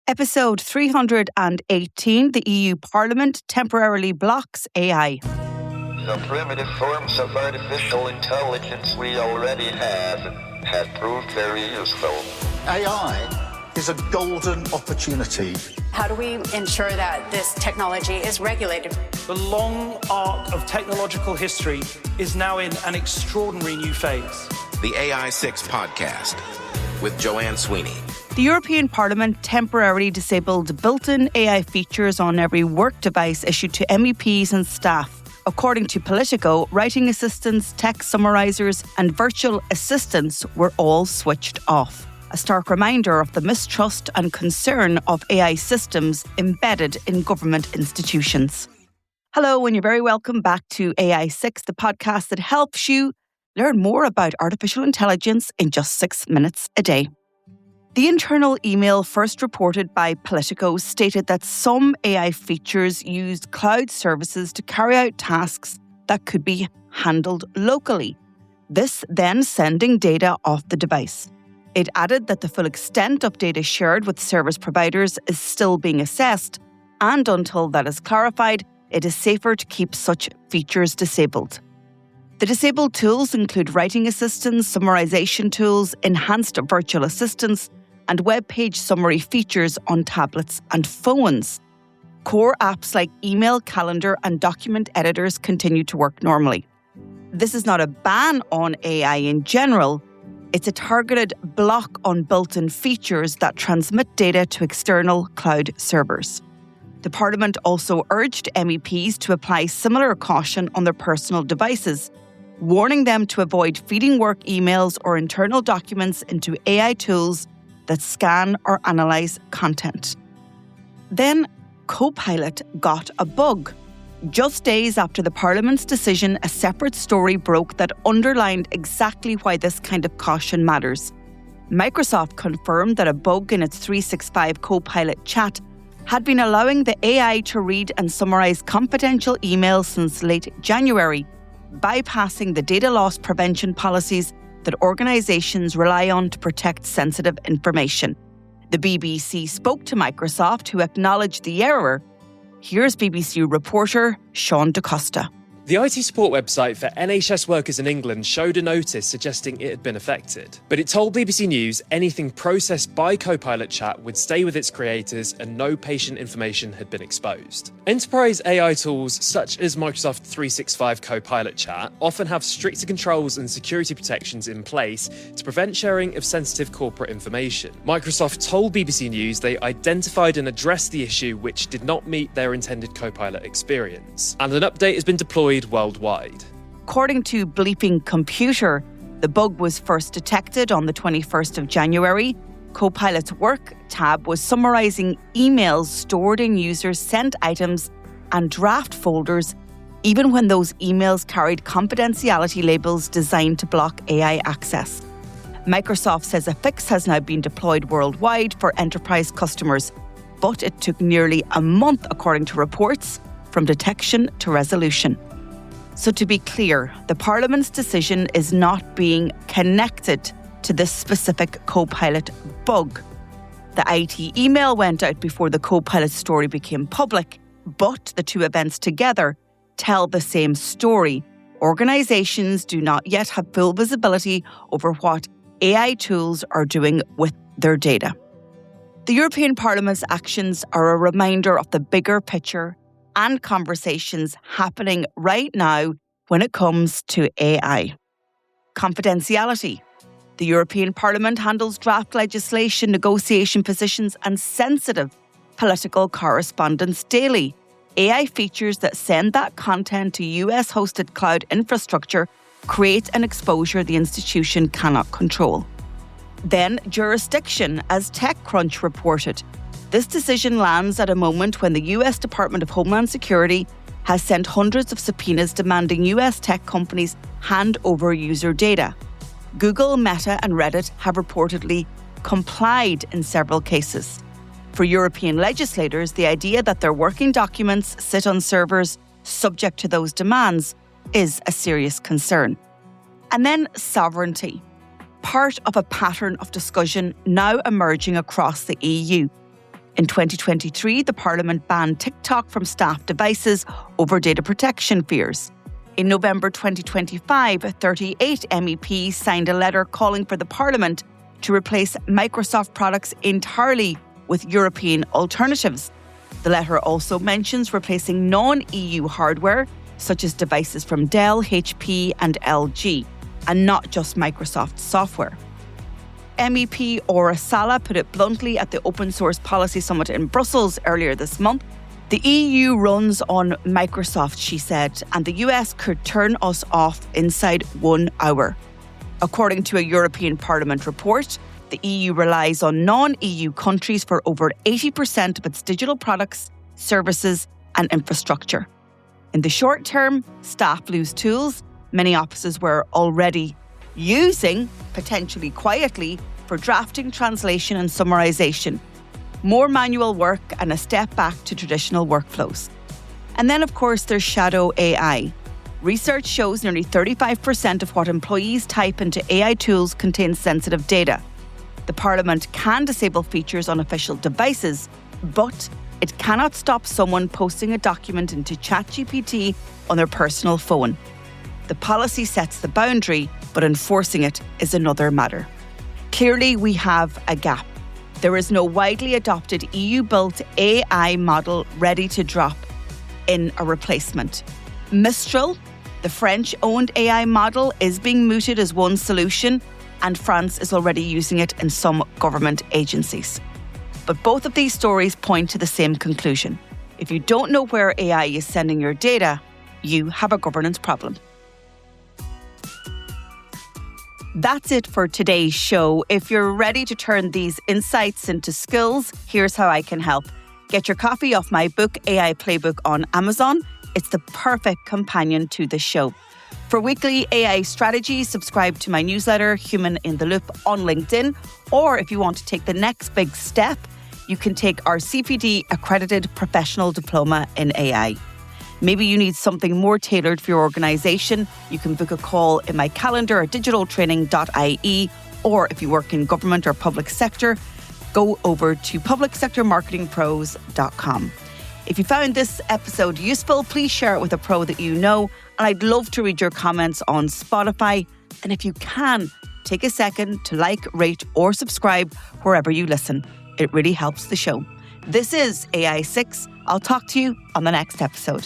Episode 318, the EU Parliament temporarily blocks AI. The primitive forms of artificial intelligence we already have proved very useful. AI is a golden opportunity. How do we ensure that this technology is regulated? The long arc of technological history is now in an extraordinary new phase. The AI6 podcast with Joanne Sweeney. The European Parliament temporarily disabled built-in AI features on every work device issued to MEPs and staff. According to Politico, writing assistants, text summarisers and virtual assistants were all switched off. A stark reminder of the mistrust and concern of AI systems embedded in government institutions. Hello, and you're very welcome back to AI6, the podcast that helps you learn more about artificial intelligence in just 6 minutes a day. The internal email first reported by Politico stated that some AI features used cloud services to carry out tasks that could be handled locally, this then sending data off the device. It added that the full extent of data shared with service providers is still being assessed, and until that is clarified, it is safer to keep such features disabled. The disabled tools include writing assistants, summarization tools, enhanced virtual assistants, and web page summary features on tablets and phones. Core apps like email, calendar, and document editors continue to work normally. This is not a ban on AI in general. It's a targeted block on built-in features that transmit data to external cloud servers. The Parliament also urged MEPs to apply similar caution on their personal devices, warning them to avoid feeding work emails or internal documents into AI tools that scan or analyse content. Then, Copilot got a bug. Just days after the Parliament's decision, a separate story broke that underlined exactly why this kind of caution matters. Microsoft confirmed that a bug in its 365 Copilot chat had been allowing the AI to read and summarise confidential emails since late January, bypassing the data loss prevention policies that organisations rely on to protect sensitive information. The BBC spoke to Microsoft, who acknowledged the error. Here's BBC reporter Sean DaCosta. The IT support website for NHS workers in England showed a notice suggesting it had been affected. But it told BBC News anything processed by Copilot Chat would stay with its creators and no patient information had been exposed. Enterprise AI tools such as Microsoft 365 Copilot Chat often have stricter controls and security protections in place to prevent sharing of sensitive corporate information. Microsoft told BBC News they identified and addressed the issue, which did not meet their intended Copilot experience. And an update has been deployed worldwide. According to Bleeping Computer, the bug was first detected on the 21st of January. Copilot's Work tab was summarising emails stored in users' sent items and draft folders, even when those emails carried confidentiality labels designed to block AI access. Microsoft says a fix has now been deployed worldwide for enterprise customers, but it took nearly a month, according to reports, from detection to resolution. So to be clear, the Parliament's decision is not being connected to this specific Copilot bug. The IT email went out before the Copilot story became public, but the two events together tell the same story. Organisations do not yet have full visibility over what AI tools are doing with their data. The European Parliament's actions are a reminder of the bigger picture and conversations happening right now when it comes to AI. Confidentiality. The European Parliament handles draft legislation, negotiation positions, and sensitive political correspondence daily. AI features that send that content to US-hosted cloud infrastructure create an exposure the institution cannot control. Then jurisdiction, as TechCrunch reported. This decision lands at a moment when the US Department of Homeland Security has sent hundreds of subpoenas demanding US tech companies hand over user data. Google, Meta and Reddit have reportedly complied in several cases. For European legislators, the idea that their working documents sit on servers subject to those demands is a serious concern. And then sovereignty, part of a pattern of discussion now emerging across the EU. In 2023, the Parliament banned TikTok from staff devices over data protection fears. In November 2025, 38 MEPs signed a letter calling for the Parliament to replace Microsoft products entirely with European alternatives. The letter also mentions replacing non-EU hardware, such as devices from Dell, HP and LG, and not just Microsoft software. MEP Ora Sala put it bluntly at the Open Source Policy Summit in Brussels earlier this month. The EU runs on Microsoft, she said, and the US could turn us off inside 1 hour. According to a European Parliament report, the EU relies on non-EU countries for over 80% of its digital products, services and infrastructure. In the short term, staff lose tools many offices were already using, potentially quietly, for drafting, translation and summarisation. More manual work and a step back to traditional workflows. And then, of course, there's shadow AI. Research shows nearly 35% of what employees type into AI tools contains sensitive data. The Parliament can disable features on official devices, but it cannot stop someone posting a document into ChatGPT on their personal phone. The policy sets the boundary, but enforcing it is another matter. Clearly, we have a gap. There is no widely adopted EU-built AI model ready to drop in a replacement. Mistral, the French-owned AI model, is being mooted as one solution, and France is already using it in some government agencies. But both of these stories point to the same conclusion. If you don't know where AI is sending your data, you have a governance problem. That's it for today's show. If you're ready to turn these insights into skills, here's how I can help. Get your copy of my book, AI Playbook, on Amazon. It's the perfect companion to the show. For weekly AI strategies, subscribe to my newsletter, Human in the Loop, on LinkedIn. Or if you want to take the next big step, you can take our CPD accredited professional diploma in AI. Maybe you need something more tailored for your organisation. You can book a call in my calendar at digitaltraining.ie, or if you work in government or public sector, go over to publicsectormarketingpros.com. If you found this episode useful, please share it with a pro that you know, and I'd love to read your comments on Spotify. And if you can, take a second to like, rate or subscribe wherever you listen. It really helps the show. This is AI6. I'll talk to you on the next episode.